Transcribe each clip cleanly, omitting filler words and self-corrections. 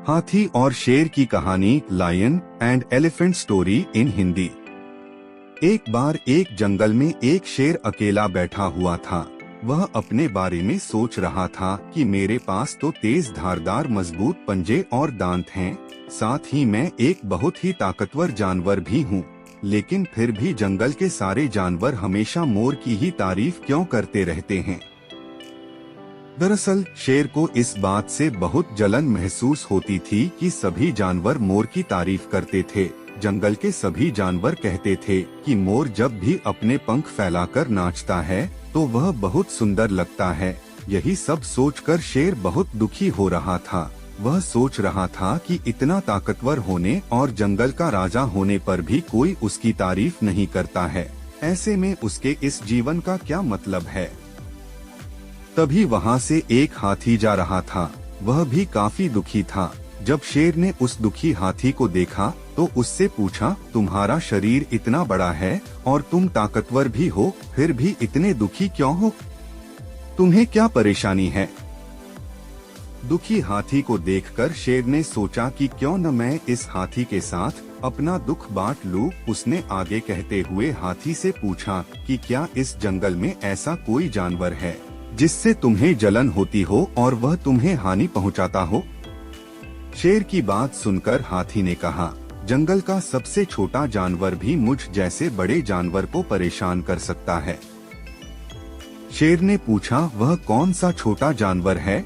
हाथी और शेर की कहानी, lion and elephant story in Hindi. एक बार एक जंगल में एक शेर अकेला बैठा हुआ था। वह अपने बारे में सोच रहा था कि मेरे पास तो तेज धारदार मजबूत पंजे और दांत हैं, साथ ही मैं एक बहुत ही ताकतवर जानवर भी हूँ। लेकिन फिर भी जंगल के सारे जानवर हमेशा मोर की ही तारीफ क्यों करते रहते हैं। दरअसल शेर को इस बात से बहुत जलन महसूस होती थी कि सभी जानवर मोर की तारीफ करते थे। जंगल के सभी जानवर कहते थे कि मोर जब भी अपने पंख फैलाकर नाचता है तो वह बहुत सुंदर लगता है। यही सब सोचकर शेर बहुत दुखी हो रहा था। वह सोच रहा था कि इतना ताकतवर होने और जंगल का राजा होने पर भी कोई उसकी तारीफ नहीं करता है। ऐसे में उसके इस जीवन का क्या मतलब है। तभी वहाँ से एक हाथी जा रहा था। वह भी काफी दुखी था। जब शेर ने उस दुखी हाथी को देखा तो उससे पूछा, तुम्हारा शरीर इतना बड़ा है और तुम ताकतवर भी हो, फिर भी इतने दुखी क्यों हो? तुम्हें क्या परेशानी है? दुखी हाथी को देखकर शेर ने सोचा कि क्यों न मैं इस हाथी के साथ अपना दुख बांट लूं। उसने आगे कहते हुए हाथी से पूछा कि क्या इस जंगल में ऐसा कोई जानवर है जिससे तुम्हें जलन होती हो और वह तुम्हें हानि पहुंचाता हो? शेर की बात सुनकर हाथी ने कहा, जंगल का सबसे छोटा जानवर भी मुझ जैसे बड़े जानवर को परेशान कर सकता है। शेर ने पूछा, वह कौन सा छोटा जानवर है?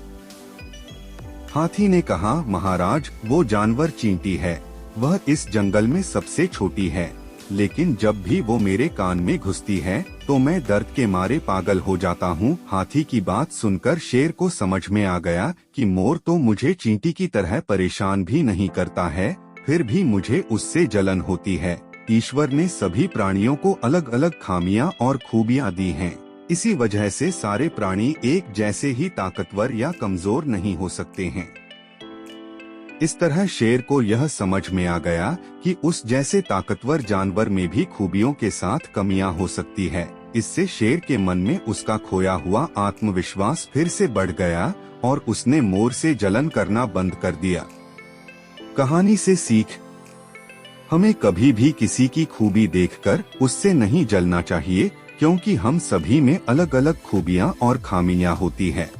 हाथी ने कहा, महाराज, वो जानवर चींटी है। वह इस जंगल में सबसे छोटी है, लेकिन जब भी वो मेरे कान में घुसती है तो मैं दर्द के मारे पागल हो जाता हूँ। हाथी की बात सुनकर शेर को समझ में आ गया कि मोर तो मुझे चींटी की तरह परेशान भी नहीं करता है, फिर भी मुझे उससे जलन होती है। ईश्वर ने सभी प्राणियों को अलग अलग खामियां और खूबियां दी हैं। इसी वजह से सारे प्राणी एक जैसे ही ताकतवर या कमजोर नहीं हो सकते हैं। इस तरह शेर को यह समझ में आ गया कि उस जैसे ताकतवर जानवर में भी खूबियों के साथ कमियां हो सकती है। इससे शेर के मन में उसका खोया हुआ आत्मविश्वास फिर से बढ़ गया और उसने मोर से जलन करना बंद कर दिया। कहानी से सीख, हमें कभी भी किसी की खूबी देखकर उससे नहीं जलना चाहिए, क्योंकि हम सभी में अलग अलग खूबियां और खामियां होती है।